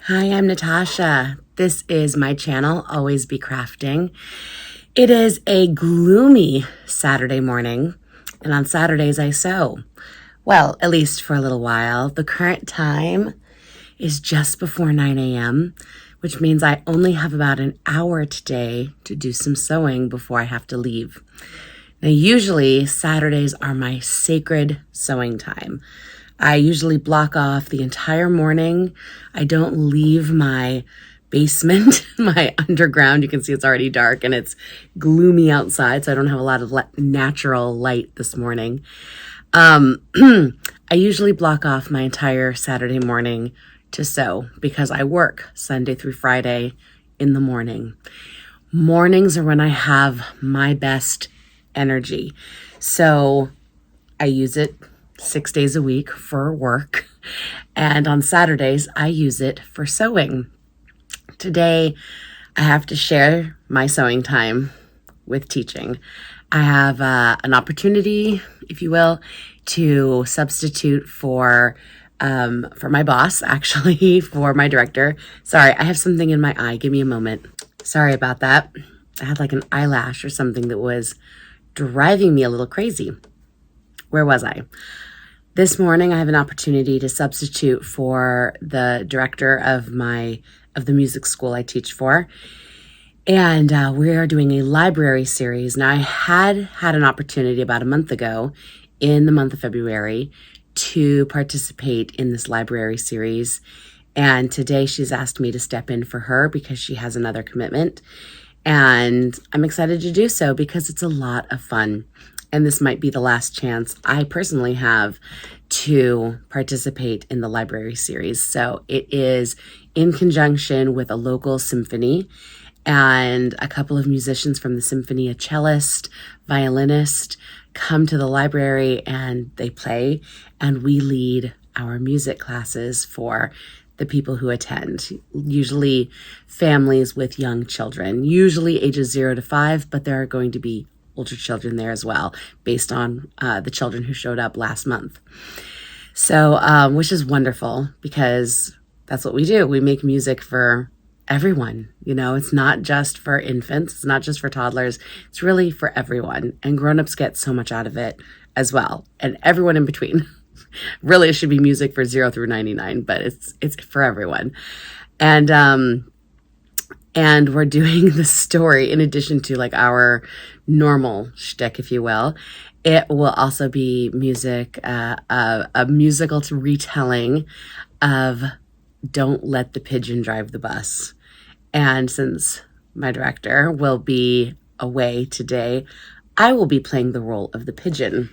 Hi, I'm Natasha. This is my channel, Always Be Crafting. It is a gloomy Saturday morning, and on Saturdays I sew. Well, at least for a little while. The current time is just before 9 a.m., which means I only have about an hour today to do some sewing before I have to leave. Now, usually Saturdays are my sacred sewing time. I usually block off the entire morning. I don't leave my basement, my underground. You can see it's already dark and it's gloomy outside, so I don't have a lot of natural light this morning. I usually block off my entire Saturday morning to sew because I work Sunday through Friday in the morning. Mornings are when I have my best energy. So I use it 6 days a week for work. And on Saturdays, I use it for sewing. Today, I have to share my sewing time with teaching. I have an opportunity, if you will, to substitute for my boss, actually, for my director. Sorry, I have something in my eye. Give me a moment. Sorry about that. I had like an eyelash or something that was driving me a little crazy. Where was I? This morning, I have an opportunity to substitute for the director of the music school I teach for. And we are doing a library series. Now, I had an opportunity about a month ago in the month of February to participate in this library series. And today she's asked me to step in for her because she has another commitment. And I'm excited to do so because it's a lot of fun. And this might be the last chance I personally have to participate in the library series. So it is in conjunction with a local symphony and a couple of musicians from the symphony, a cellist, violinist, come to the library and they play, and we lead our music classes for the people who attend, usually families with young children, usually ages 0 to 5, but there are going to be older children there as well, based on the children who showed up last month. So, which is wonderful because that's what we do. We make music for everyone. You know, it's not just for infants. It's not just for toddlers. It's really for everyone. And grown-ups get so much out of it as well. And everyone in between. Really, it should be music for 0 through 99, but it's for everyone. And we're doing the story in addition to like our normal shtick, if you will. It will also be music, a musical retelling of Don't Let the Pigeon Drive the Bus. And since my director will be away today, I will be playing the role of the pigeon,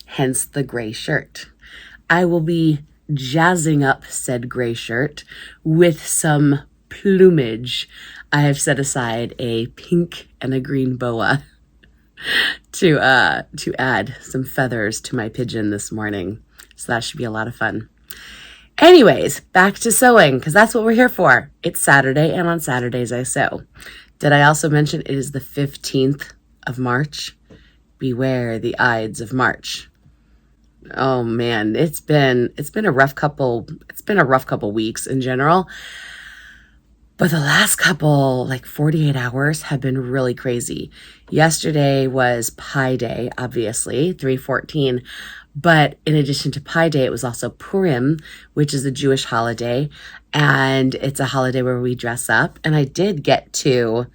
hence the gray shirt. I will be jazzing up said gray shirt with some plumage. I have set aside a pink and a green boa to add some feathers to my pigeon this morning. So that should be a lot of fun. Anyways, back to sewing, because that's what we're here for. It's Saturday, and on Saturdays I sew. Did I also mention it is the 15th of March? Beware the Ides of March. Oh man, it's been a rough couple weeks in general. But the last couple, like 48 hours, have been really crazy. Yesterday was Pi Day, obviously, 3/14. But in addition to Pi Day, it was also Purim, which is a Jewish holiday. And it's a holiday where we dress up. And I did get to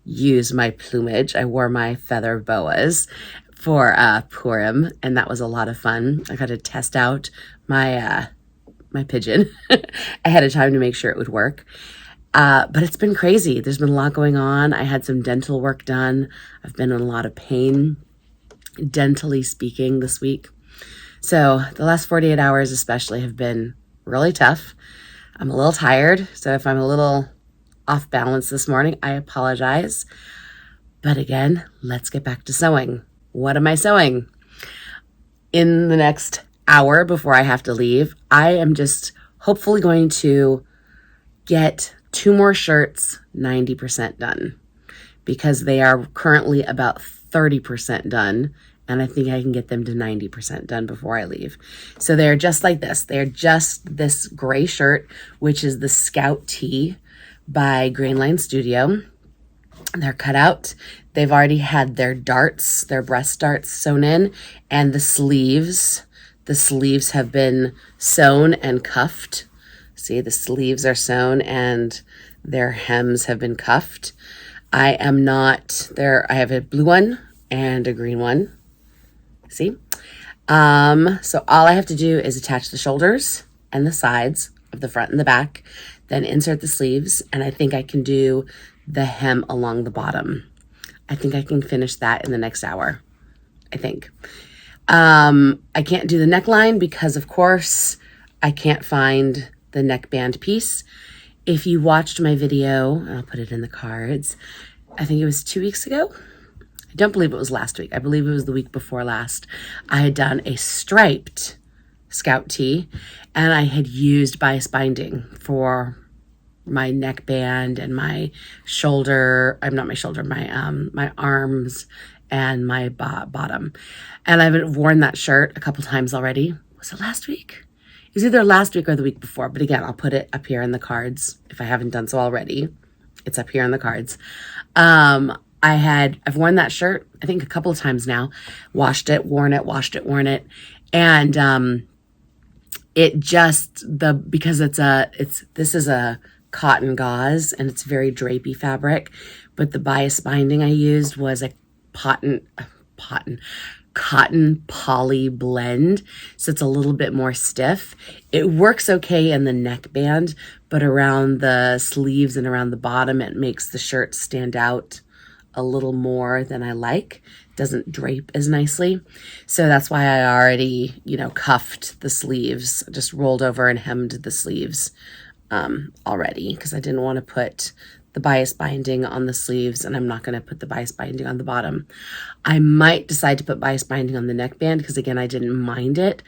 use my plumage. I wore my feather boas for Purim, and that was a lot of fun. I got to test out my pigeon ahead of time to make sure it would work. But it's been crazy. There's been a lot going on. I had some dental work done. I've been in a lot of pain, dentally speaking, this week. So the last 48 hours especially have been really tough. I'm a little tired, so if I'm a little off balance this morning, I apologize. But again, let's get back to sewing. What am I sewing? In the next hour before I have to leave, I am just hopefully going to get 2 more shirts 90% done, because they are currently about 30% done, and I think I can get them to 90% done before I leave. So they're just like this. They're just this gray shirt, which is the Scout Tee by Grainline Studio. They're cut out. They've already had their darts, their breast darts sewn in, and the sleeves have been sewn and cuffed. See, the sleeves are sewn and their hems have been cuffed. I am not there. I have a blue one and a green one. See? So all I have to do is attach the shoulders and the sides of the front and the back, then insert the sleeves, and I think I can do the hem along the bottom. I think I can finish that in the next hour, I think. I can't do the neckline because, of course, I can't find the neckband piece. If you watched my video, I'll put it in the cards, I think it was 2 weeks ago. I don't believe it was last week. I believe it was the week before last. I had done a striped Scout Tee, and I had used bias binding for my neckband and my shoulder. I'm not my shoulder, my arms and my bottom. And I've worn that shirt a couple times already. Was it last week? It was either last week or the week before. But again, I'll put it up here in the cards if I haven't done so already. It's up here in the cards. I've worn that shirt, I think a couple of times now, washed it, worn it, washed it, worn it. And, it just, because this is a cotton gauze and it's very drapey fabric, but the bias binding I used was a cotton poly blend. So it's a little bit more stiff. It works okay in the neckband, but around the sleeves and around the bottom, it makes the shirt stand out a little more than I like. Doesn't drape as nicely. So that's why I already, cuffed the sleeves, just rolled over and hemmed the sleeves already, because I didn't want to put the bias binding on the sleeves, and I'm not going to put the bias binding on the bottom. I might decide to put bias binding on the neckband because, again, I didn't mind it,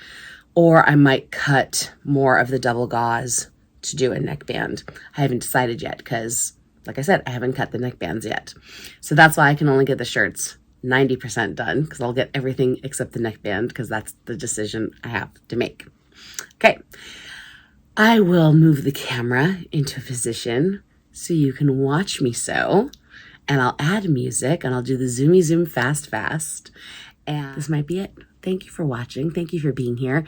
or I might cut more of the double gauze to do a neckband. I haven't decided yet because, like I said, I haven't cut the neckbands yet. So that's why I can only get the shirts 90% done, because I'll get everything except the neckband, because that's the decision I have to make. Okay. I will move the camera into a position so you can watch me sew, and I'll add music, and I'll do the zoomy zoom fast, and this might be it. Thank you for watching. Thank you for being here.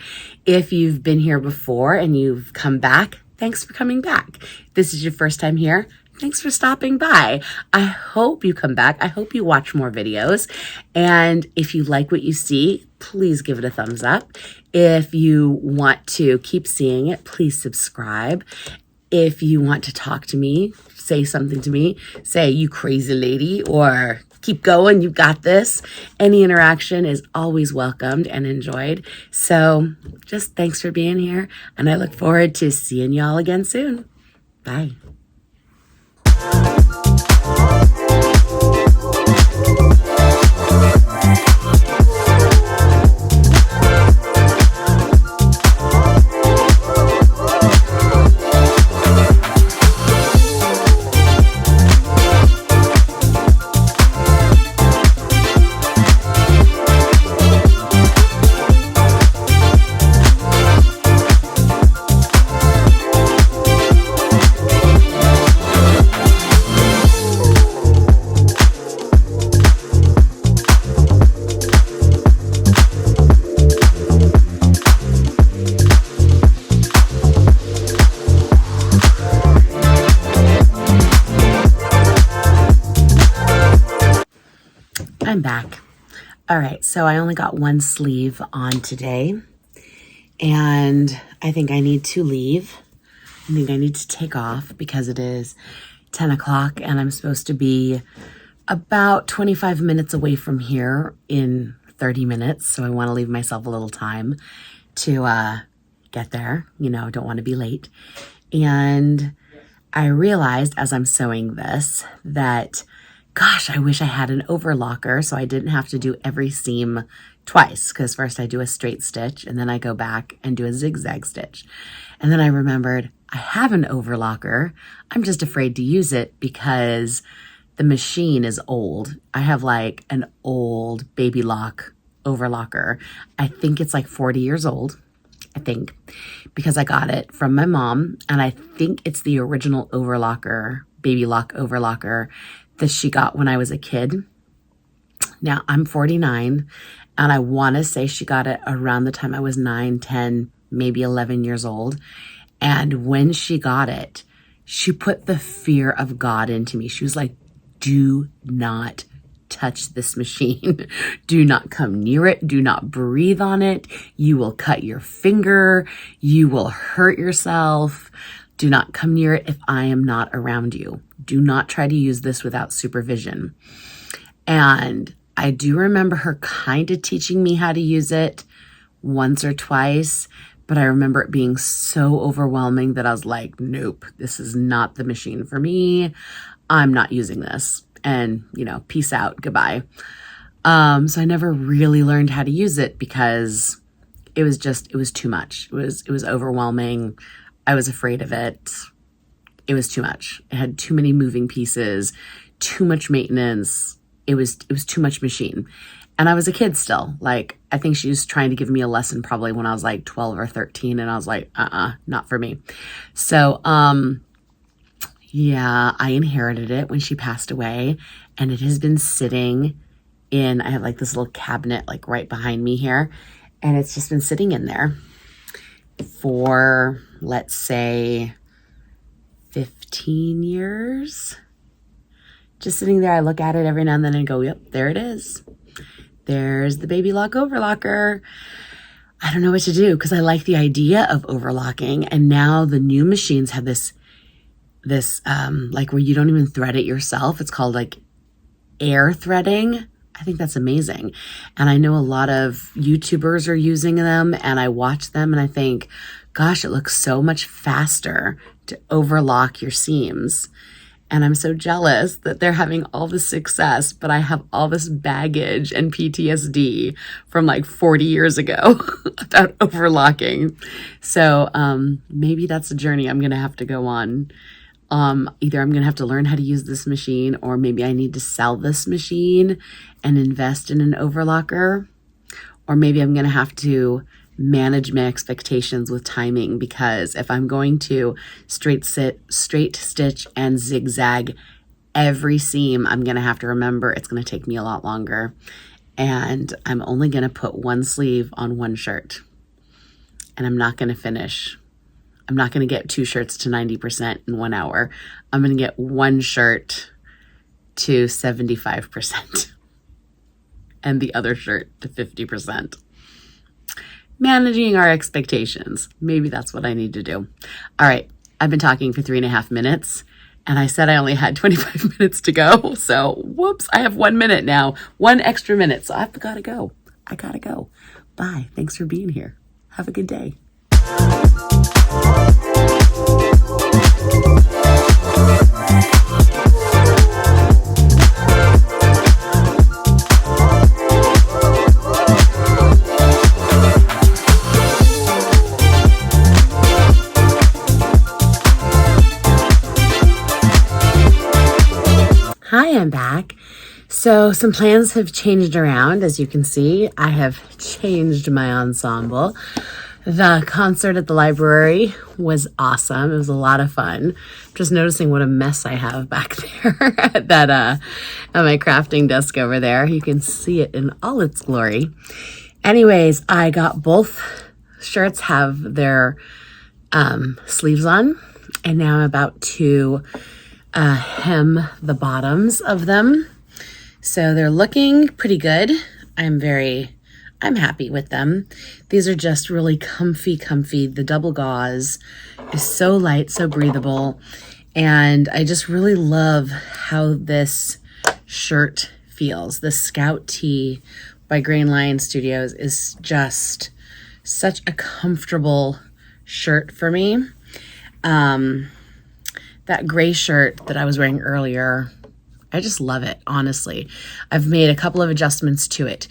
If you've been here before and you've come back, thanks for coming back. If this is your first time here, thanks for stopping by. I hope you come back. I hope you watch more videos. And if you like what you see, please give it a thumbs up. If you want to keep seeing it, please subscribe. If you want to talk to me, say something to me, say, you crazy lady, or keep going, you got this. Any interaction is always welcomed and enjoyed. So just thanks for being here, and I look forward to seeing y'all again soon. Bye. I'm back. All right, so I only got one sleeve on today, and I think I need to leave. I think I need to take off because it is 10 o'clock and I'm supposed to be about 25 minutes away from here in 30 minutes. So I want to leave myself a little time to get there. Don't want to be late. And I realized as I'm sewing this that, gosh, I wish I had an overlocker so I didn't have to do every seam twice, because first I do a straight stitch and then I go back and do a zigzag stitch. And then I remembered I have an overlocker. I'm just afraid to use it because the machine is old. I have like an old baby lock overlocker. I think it's like 40 years old, I think, because I got it from my mom, and I think it's the original overlocker, baby lock overlocker that she got when I was a kid. Now I'm 49, and I want to say she got it around the time I was 9, 10, maybe 11 years old. And when she got it, she put the fear of God into me. She was like, do not touch this machine. Do not come near it. Do not breathe on it. You will cut your finger. You will hurt yourself. Do not come near it if I am not around you. Do not try to use this without supervision. And I do remember her kind of teaching me how to use it once or twice, but I remember it being so overwhelming that I was like, nope, this is not the machine for me. I'm not using this. And, peace out, goodbye. So I never really learned how to use it because it was too much. It was overwhelming. I was afraid of it. It was too much. It had too many moving pieces, too much maintenance. It was too much machine. And I was a kid still. Like, I think she was trying to give me a lesson probably when I was like 12 or 13. And I was like, not for me. So, yeah, I inherited it when she passed away, and it has been sitting in, I have like this little cabinet like right behind me here, and it's just been sitting in there for, let's say, 15 years. Just sitting there, I look at it every now and then and go, yep, there it is. There's the baby lock overlocker. I don't know what to do because I like the idea of overlocking, and now the new machines have this like where you don't even thread it yourself. It's called like air threading. I think that's amazing. And I know a lot of YouTubers are using them, and I watch them and I think, gosh, it looks so much faster to overlock your seams. And I'm so jealous that they're having all this success, but I have all this baggage and PTSD from like 40 years ago about overlocking. So maybe that's a journey I'm going to have to go on. Either I'm going to have to learn how to use this machine, or maybe I need to sell this machine and invest in an overlocker, or maybe I'm going to have to manage my expectations with timing, because if I'm going to straight stitch and zigzag every seam, I'm going to have to remember it's going to take me a lot longer, and I'm only going to put one sleeve on one shirt, and I'm not going to finish. I'm not going to get 2 shirts to 90% in 1 hour. I'm going to get one shirt to 75% and the other shirt to 50%. Managing our expectations. Maybe that's what I need to do. All right. I've been talking for 3.5 minutes, and I said I only had 25 minutes to go. So whoops, I have 1 minute now, 1 extra minute. So I've got to go. I got to go. Bye. Thanks for being here. Have a good day. Hi, I'm back. So some plans have changed around. As you can see, I have changed my ensemble. The concert at the library was awesome. It was a lot of fun. Just noticing what a mess I have back there at my crafting desk over there. You can see it in all its glory. Anyways, I got both shirts have their sleeves on, and now I'm about to hem the bottoms of them. So they're looking pretty good. I'm happy with them. These are just really comfy. The double gauze is so light, so breathable. And I just really love how this shirt feels. The Scout Tee by Grain Lion Studios is just such a comfortable shirt for me. That gray shirt that I was wearing earlier, I just love it, honestly. I've made a couple of adjustments to it.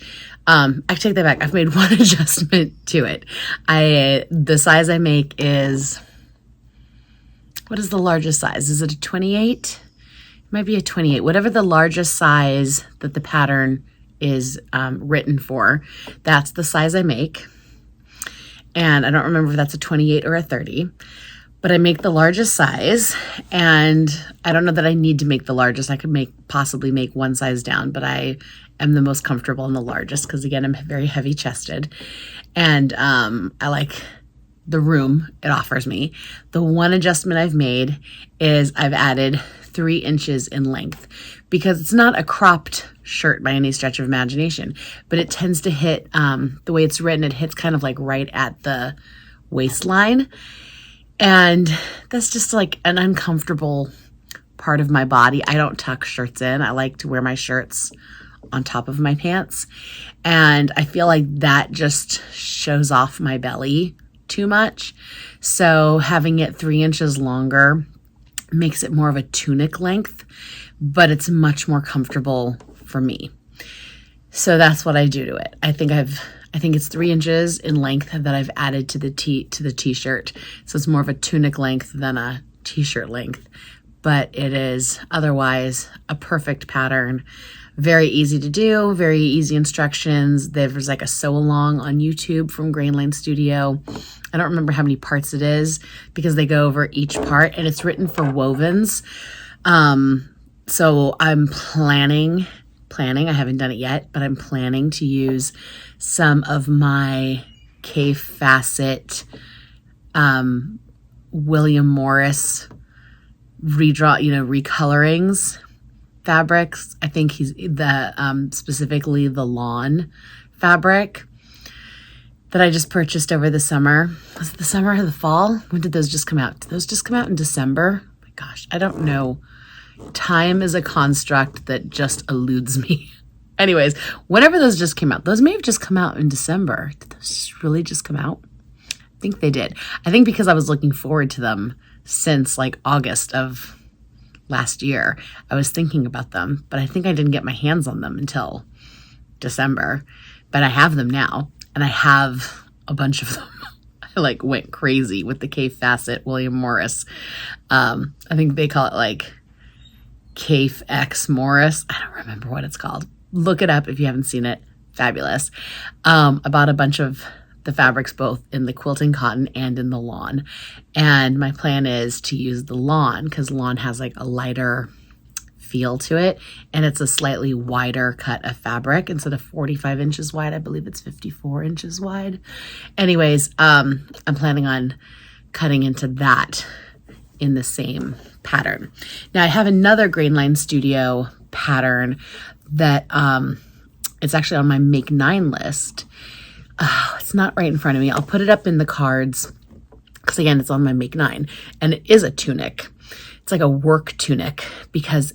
I take that back. I've made one adjustment to it. The size I make is, what is the largest size? Is it a 28? It might be a 28. Whatever the largest size that the pattern is written for. That's the size I make. And I don't remember if that's a 28 or a 30, but I make the largest size, and I don't know that I need to make the largest. I could possibly make one size down, but I am the most comfortable in the largest because, again, I'm very heavy chested, and I like the room it offers me. The one adjustment I've made is I've added 3 inches in length, because it's not a cropped shirt by any stretch of imagination, but it tends to hit, the way it's written, it hits kind of like right at the waistline. And that's just like an uncomfortable part of my body. I don't tuck shirts in. I like to wear my shirts on top of my pants. And I feel like that just shows off my belly too much. So having it 3 inches longer makes it more of a tunic length, but it's much more comfortable for me. So that's what I do to it. I think it's 3 inches in length that I've added to the t-shirt. So it's more of a tunic length than a t-shirt length, but it is otherwise a perfect pattern. Very easy to do, very easy instructions. There's like a sew along on YouTube from Grainline Studio. I don't remember how many parts it is because they go over each part, and it's written for wovens. So I'm planning, I haven't done it yet, but I'm planning to use some of my K Facet William Morris recolorings fabrics. I think he's specifically the lawn fabric that I just purchased over the summer. Was it the summer or the fall? When did those just come out? Did those just come out in December? Oh my gosh, I don't know. Time is a construct that just eludes me. Anyways, whenever those just came out, those may have just come out in December. Did those really just come out? I think they did. I think because I was looking forward to them since like August of last year. I was thinking about them, but I think I didn't get my hands on them until December. But I have them now, and I have a bunch of them. I like went crazy with the K Facet William Morris. I think they call it like Cafe X Morris. I don't remember what it's called. Look it up if you haven't seen it. Fabulous. I bought a bunch of the fabrics both in the quilting cotton and in the lawn. And my plan is to use the lawn because lawn has like a lighter feel to it, and it's a slightly wider cut of fabric. Instead of 45 inches wide, I believe it's 54 inches wide. Anyways, I'm planning on cutting into that in the same pattern. Now I have another Grainline Studio pattern that it's actually on my Make 9 list. It's not right in front of me. I'll put it up in the cards because again, it's on my Make 9, and it is a tunic. It's like a work tunic because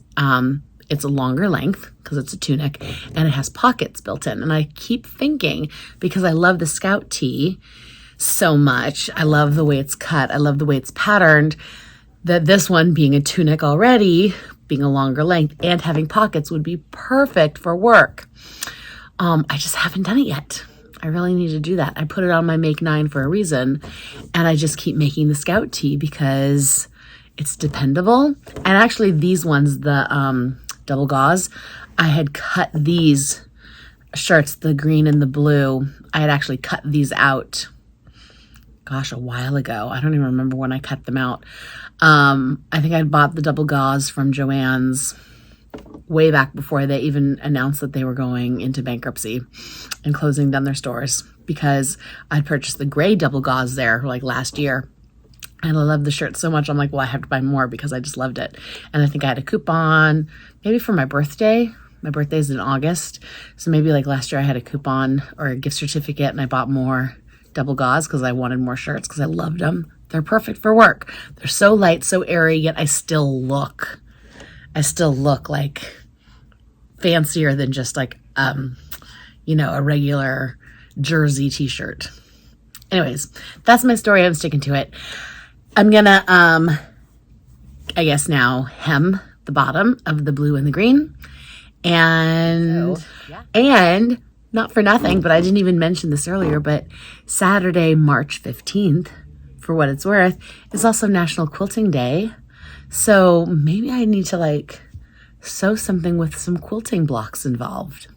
it's a longer length because it's a tunic, and it has pockets built in. And I keep thinking, because I love the Scout tee so much, I love the way it's cut, I love the way it's patterned, that this one being a tunic already, being a longer length and having pockets would be perfect for work. I just haven't done it yet. I really need to do that. I put it on my Make 9 for a reason, and I just keep making the Scout tee because it's dependable. And actually these ones, the double gauze, I had cut these shirts, the green and the blue, I had actually cut these out, gosh, a while ago. I don't even remember when I cut them out. I think I bought the double gauze from Joann's way back before they even announced that they were going into bankruptcy and closing down their stores, because I'd purchased the gray double gauze there like last year. And I love the shirt so much. I'm like, well, I have to buy more because I just loved it. And I think I had a coupon maybe for my birthday. My birthday's in August. So maybe like last year I had a coupon or a gift certificate, and I bought more double gauze because I wanted more shirts because I loved them. They're perfect for work. They're so light, so airy, yet I still look like fancier than just like, a regular jersey t-shirt. Anyways, that's my story. I'm sticking to it. I'm gonna, I guess now hem the bottom of the blue and the green. And not for nothing, but I didn't even mention this earlier, but Saturday, March 15th, for what it's worth, is also National Quilting Day. So maybe I need to like sew something with some quilting blocks involved.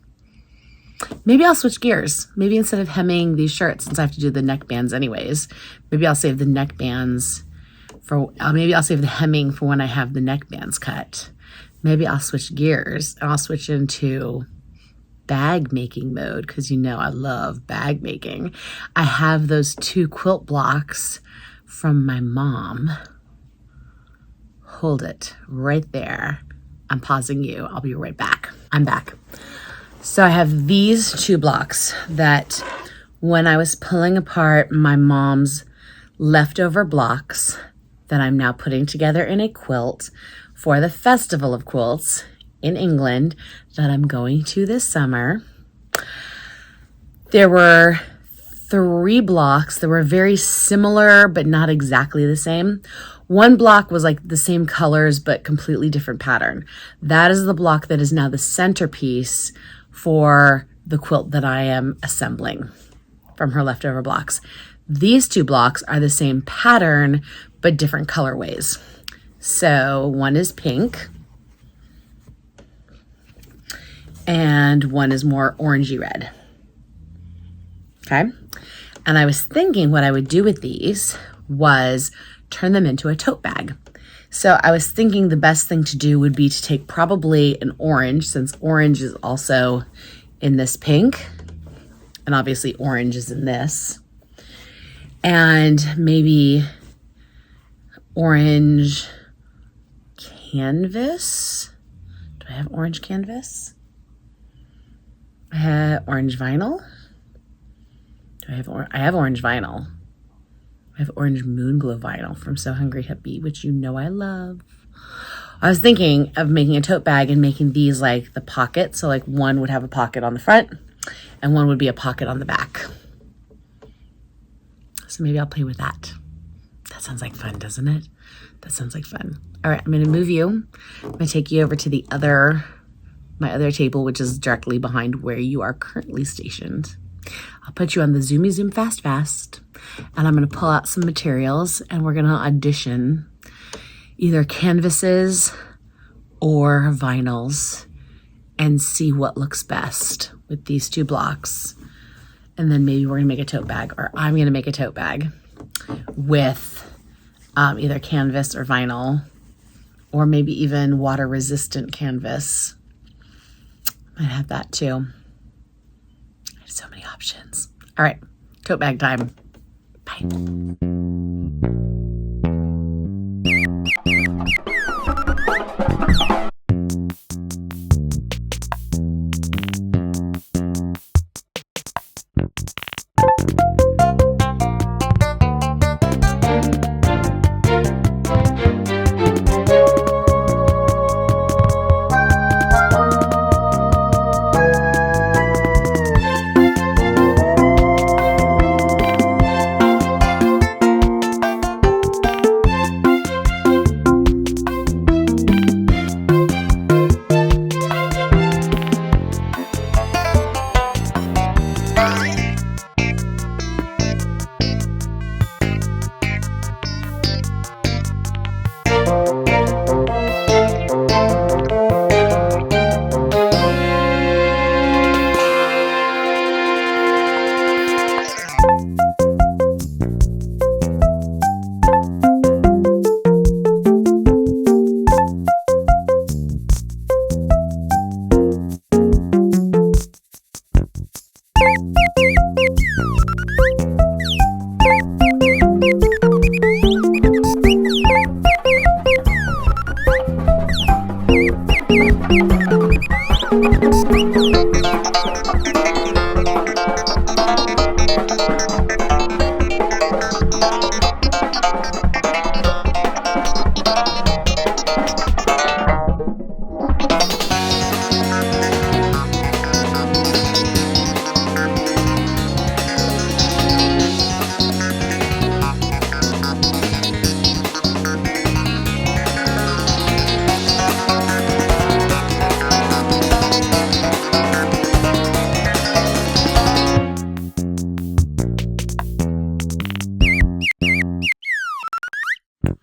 maybe I'll switch gears. Maybe instead of hemming these shirts, since I have to do the neck bands anyways, maybe I'll save the neck bands for, maybe I'll save the hemming for when I have the neck bands cut. Maybe I'll switch gears and I'll switch into bag making mode, because you know I love bag making. I have those 2 quilt blocks from my mom. Hold it right there. I'm pausing you. I'll be right back. I'm back. So I have these 2 blocks that when I was pulling apart my mom's leftover blocks that I'm now putting together in a quilt for the Festival of Quilts in England that I'm going to this summer. There were 3 blocks that were very similar, but not exactly the same. One block was like the same colors, but completely different pattern. That is the block that is now the centerpiece for the quilt that I am assembling from her leftover blocks. These 2 blocks are the same pattern, but different colorways. So one is pink and one is more orangey red. Okay. And I was thinking what I would do with these was turn them into a tote bag. So I was thinking the best thing to do would be to take probably an orange, since orange is also in this pink, and obviously orange is in this, and maybe orange canvas. Do I have orange canvas? I have orange vinyl. I have orange vinyl. I have orange moon glow vinyl from So Hungry Hippie, which you know I love. I was thinking of making a tote bag and making these like the pocket. So like one would have a pocket on the front and one would be a pocket on the back. So maybe I'll play with that. That sounds like fun, doesn't it? That sounds like fun. All right, I'm gonna move you. I'm gonna take you over to my other table, which is directly behind where you are currently stationed. I'll put you on the Zoomy Zoom Fast Fast, and I'm going to pull out some materials, and we're going to audition either canvases or vinyls and see what looks best with these 2 blocks. And then maybe we're going to make a tote bag, or I'm going to make a tote bag with either canvas or vinyl, or maybe even water-resistant canvas. I have that too. I have so many options. All right, tote bag time. Bye.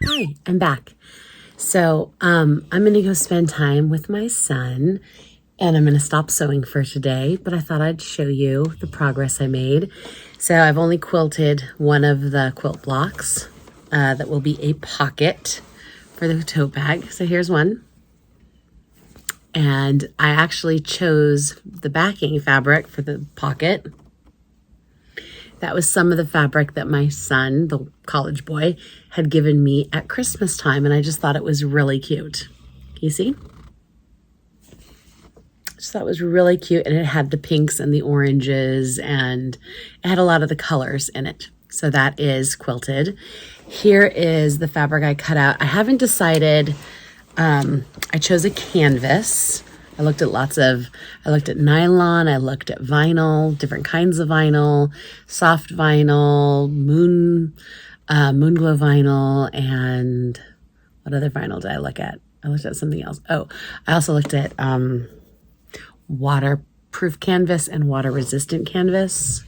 Hi, I'm back. So I'm going to go spend time with my son And I'm going to stop sewing for today, but I thought I'd show you the progress I made. So I've only quilted one of the quilt blocks that will be a pocket for the tote bag. So here's one. And I actually chose the backing fabric for the pocket. That was some of the fabric that my son, the college boy, had given me at Christmas time, and I just thought it was really cute. Can you see? Just thought it was really cute, and it had the pinks and the oranges, and it had a lot of the colors in it. So that is quilted. Here is the fabric I cut out. I haven't decided. I chose a canvas. I looked at nylon, I looked at vinyl, different kinds of vinyl, soft vinyl, moon glow vinyl, and what other vinyl did I look at? I looked at something else. Oh, I also looked at waterproof canvas and water resistant canvas.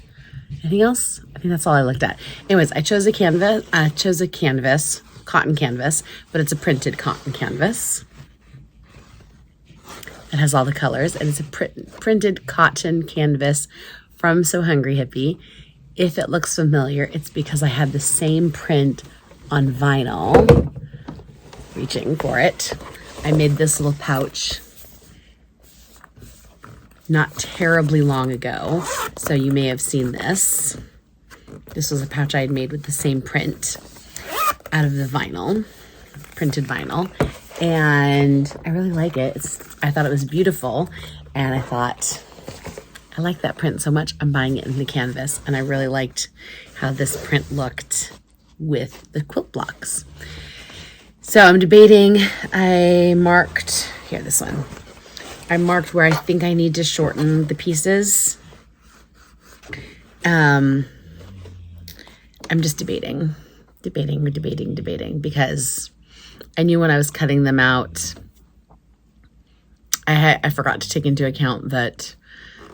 Anything else? I think that's all I looked at. Anyways, I chose a canvas, cotton canvas, but it's a printed cotton canvas. It has all the colors, and it's a printed cotton canvas from So Hungry Hippie. If it looks familiar, it's because I had the same print on vinyl. Reaching for it. I made this little pouch not terribly long ago, so you may have seen this. This was a pouch I had made with the same print out of the vinyl, printed vinyl. And I really like it. I thought it was beautiful, and I thought, I like that print so much, I'm buying it in the canvas, and I really liked how this print looked with the quilt blocks. So I'm debating, I marked where I think I need to shorten the pieces. I'm just debating, because I knew when I was cutting them out, I forgot to take into account that,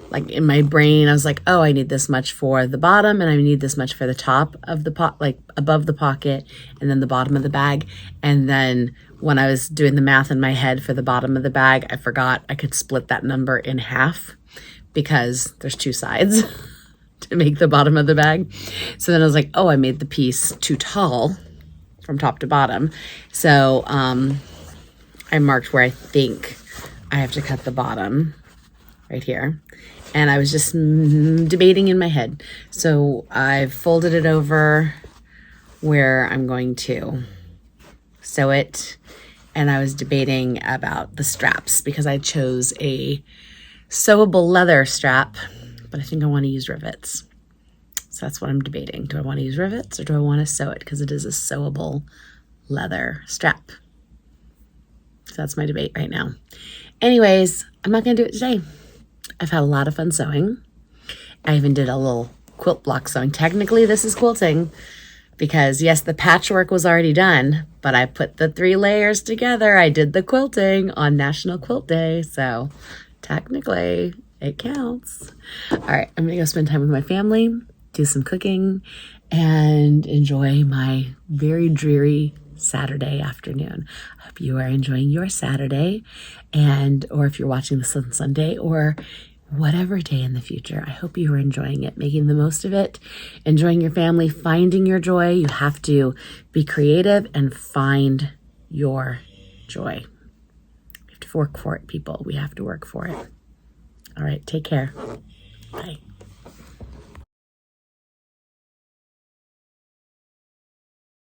like, in my brain, I was like, oh, I need this much for the bottom, and I need this much for the top of the pot, like above the pocket, and then the bottom of the bag. And then when I was doing the math in my head for the bottom of the bag, I forgot I could split that number in half because there's two sides to make the bottom of the bag. So then I was like, oh, I made the piece too tall from top to bottom. So I marked where I think I have to cut the bottom right here. And I was just debating in my head. So I've folded it over where I'm going to sew it. And I was debating about the straps because I chose a sewable leather strap, but I think I want to use rivets. So that's what I'm debating. Do I want to use rivets or do I want to sew it? Because it is a sewable leather strap. So that's my debate right now. Anyways, I'm not going to do it today. I've had a lot of fun sewing. I even did a little quilt block sewing. Technically, this is quilting because, yes, the patchwork was already done, but I put the 3 layers together. I did the quilting on National Quilt Day, so technically it counts. All right, I'm going to go spend time with my family, do some cooking, and enjoy my very dreary Saturday afternoon. I hope you are enjoying your Saturday, or if you're watching this on Sunday, or whatever day in the future, I hope you are enjoying it, making the most of it, enjoying your family, finding your joy. You have to be creative and find your joy. We have to work for it, people. We have to work for it. All right, take care. Bye.